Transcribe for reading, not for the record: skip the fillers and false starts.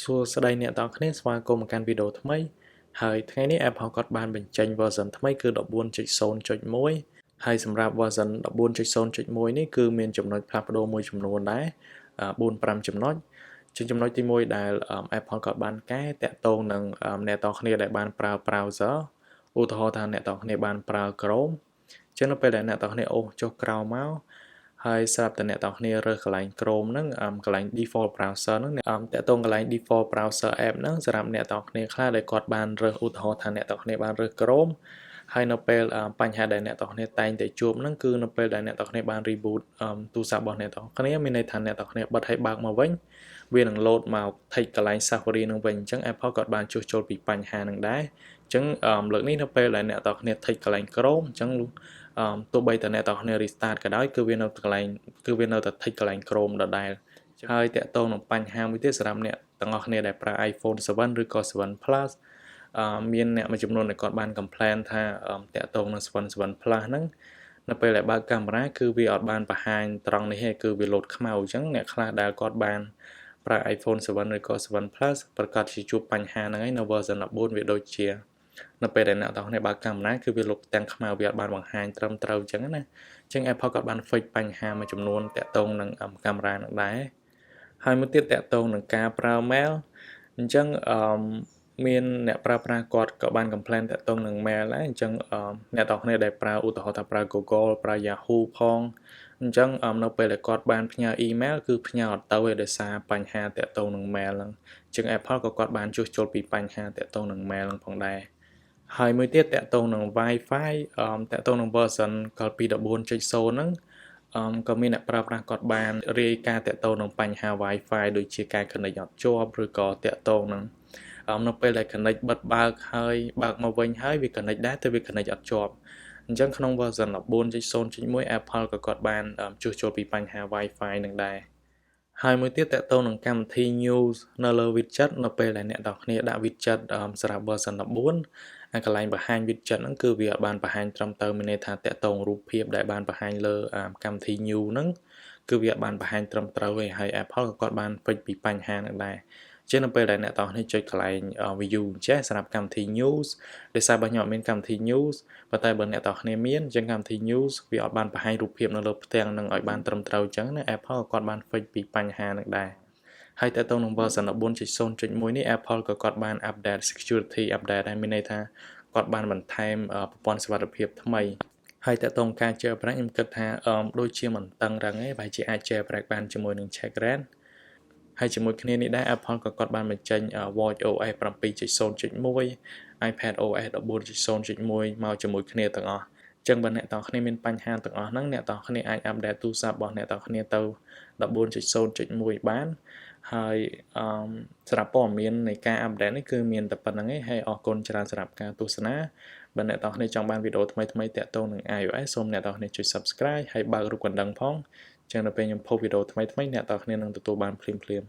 សួស្តីអ្នកទាំងគ្នាស្វាគមន៍មកកាន់វីដេអូថ្មីហើយថ្ងៃនេះ Apple គាត់បានបញ្ចេញ version ថ្មីគឺ 14.0.1 ហើយសម្រាប់ version 14.0.1 នេះគឺមានចំណុចផ្លាស់ប្ដូរមួយចំនួនដែរ4-5ចំណុចជាចំណុចទី1ដែល Apple គាត់បានកែតាក់ទងនឹងអ្នកទាំងគ្នាដែលបានប្រើ browser ឧទាហរណ៍ថាអ្នកទាំងគ្នាបានប្រើ Chrome ចឹងនៅពេលដែលអ្នកទាំងគ្នាអូសចុះក្រោមមកហើយស្រាប់តែអ្នកទាំងគ្នារើសកន្លែង Chrome ហ្នឹងកន្លែង default browser ហ្នឹងតាក់ទងកន្លែង default browser app ហ្នឹងសម្រាប់អ្នកទាំងគ្នាខ្លះដែលគាត់បានរើសឧទាហរណ៍ថាអ្នកទាំងគ្នាបានរើស Chrome ហើយនៅពេលបញ្ហាដែលអ្នកទាំងគ្នាតែងតែជួបហ្នឹងគឺនៅពេលដែលអ្នកទាំងគ្នាបាន reboot ទូរស័ព្ទរបស់អ្នកទាំងគ្នាមានន័យថាអ្នកទាំងគ្នាបិទហើយបើកមកវិញវានឹង load មក take កន្លែង Safari ហ្នឹងវិញអញ្ចឹង Apple គាត់បានជួសជុលពីបញ្ហាហ្នឹងដែរអញ្ចឹងលើកនេះនៅពេលដែលអ្នកទាំងគ្នា take កន្លែង Chrome អញ្ចឹងទោះបីតែអ្នកទាំងគ្នា restart ក៏ដោយគឺវានៅកន្លែងគឺវានៅតែ take កន្លែង Chrome ដដែលហើយតាក់ទងនឹងបញ្ហាមួយទៀតសម្រាប់អ្នកទាំងអស់គ្នាដែលប្រើ iPhone 7 ឬក៏7 Plus មានអ្នកមួយចំនួនដែលគាត់បាន complain ថាតាក់ទងនឹង7 Plus ហ្នឹងនៅពេលដែលបើកកាមេរ៉ាគឺវាអត់បានបង្ហាញត្រង់នេះទេគឺវាលោតខ្មៅអញ្ចឹងអ្នកខ្លះដែលគាត់បានប្រើ iPhone 7 ឬក៏7 Plus ប្រកាសជាជួបបញ្ហាហ្នឹងហើយនៅ version 14វាដូចជានៅពេលដែលអ្នកទាំងគ្នាបើកកាមេរ៉ាគឺវាលុបទាំងខ្មៅវាអត់បានបង្ហាញត្រឹមត្រូវអញ្ចឹងណាអញ្ចឹង Apple គាត់បាន fix បញ្ហាមួយចំនួនតាក់ទងនឹងកាមេរ៉ានឹងដែរហើយមួយទៀតតាក់ទងនឹងការប្រើ mail អញ្ចឹងមានអ្នកប្រើប្រាស់គាត់ក៏បាន complain តាក់ទងនឹង mail ដែរអញ្ចឹងអ្នកទាំងគ្នាដែលប្រើឧទាហរណ៍ថាប្រើ Google ប្រើ Yahoo ផងអញ្ចឹងនៅពេលដែលគាត់បានផ្ញើ email គឺផ្ញើអត់ទៅទេដោយសារបញ្ហាតាក់ទងនឹង mail ហ្នឹងអញ្ចឹង Apple ក៏គាត់បានជួសជុលពីបញ្ហាតាក់ទងនឹង mail ហ្នឹងផងដែរហើយមួយទៀតតាក់ទងនឹង Wi-Fi តាក់ទងនឹង version កាលពី 14.0 ហ្នឹងក៏មានអ្នកប្រើប្រាស់គាត់បានរាយការណ៍តាក់ទងនឹងបញ្ហា Wi-Fi ដូចជាការ connect អត់ជាប់ឬក៏តាក់ទងនឹងនៅពេលដែល connect បិទបើកហើយបើកមកវិញហើយវា connect ដែរតែវា connect អត់ជាប់អញ្ចឹងក្នុង version 14.0.1 Apple ក៏គាត់បានជួសជុលពីបញ្ហា Wi-Fi នឹងដែរហើយមួយទៀតតាក់ទងនឹងកម្មវិធី News នៅលើ widget នៅពេលដែលអ្នកទាំងគ្នាដាក់ widget សម្រាប់ version 14កន្លែងបង្ហាញ widget ហ្នឹងគឺវាបានបង្ហាញត្រឹមត្រូវមានន័យថាតាក់ទងរូបភាពដែលបានបង្ហាញលើកម្មវិធី New ហ្នឹងគឺវាបានបង្ហាញត្រឹមត្រូវហើយ Apple ក៏គាត់បាន fix ពីបញ្ហាហ្នឹងដែរជានៅពេលដែលអ្នកទាំងនេះចុចកន្លែង view ចេះសម្រាប់កម្មវិធី news ដោយសារបើខ្ញុំអត់មានកម្មវិធី news ប៉ុន្តែបើអ្នកទាំងគ្នាមានអញ្ចឹងកម្មវិធី news វាអត់បានបង្ហាញរូបភាពនៅលើផ្ទាំងនឹងឲ្យបានត្រឹមត្រូវអញ្ចឹងណា Apple ក៏គាត់បាន fix ពីបញ្ហាហ្នឹងដែរហើយតើតើក្នុង version 14.0.1 នេះ Apple ក៏គាត់បាន update security update ដែរមានន័យថាគាត់បានបន្ថែមប្រព័ន្ធសុវត្ថិភាពថ្មីហើយតើតើការ jailbreak ខ្ញុំគិតថាដូចជាមិនតឹងរឹងទេបើជាអាច jailbreak បានជាមួយនឹង checkratហើយជាមួយគ្នានេះដែរ Apple ក៏គាត់បានបញ្ចេញ watchOS 7.0.1 iPadOS 14.0.1 មកជាមួយគ្នាទាំងអស់អញ្ចឹងបើអ្នកទាំងគ្នាមានបញ្ហាទាំងអស់ហ្នឹងអ្នកទាំងគ្នាអាច update ទូរស័ព្ទរបស់អ្នកទាំងគ្នាទៅ 14.0.1 បានហើយសម្រាប់ព័ត៌មាននៃការ update នេះគឺមានតែប៉ុណ្្នឹងឯងហើយអរគុណច្រើនសម្រាប់ការទស្សនាបើអ្នកទាំងគ្នាចង់បានវីដេអូថ្មីៗតាក់ទងនឹង iOS សូមអ្នកទាំងគ្នាចុច Subscribe ហើយបើករូបកណ្ដឹងផងចឹងដល់ពេលខ្ញុំផុសវីដេអូថ្មីៗអ្នកទាំងគ្នានឹងទទួលបានភ្លាមៗ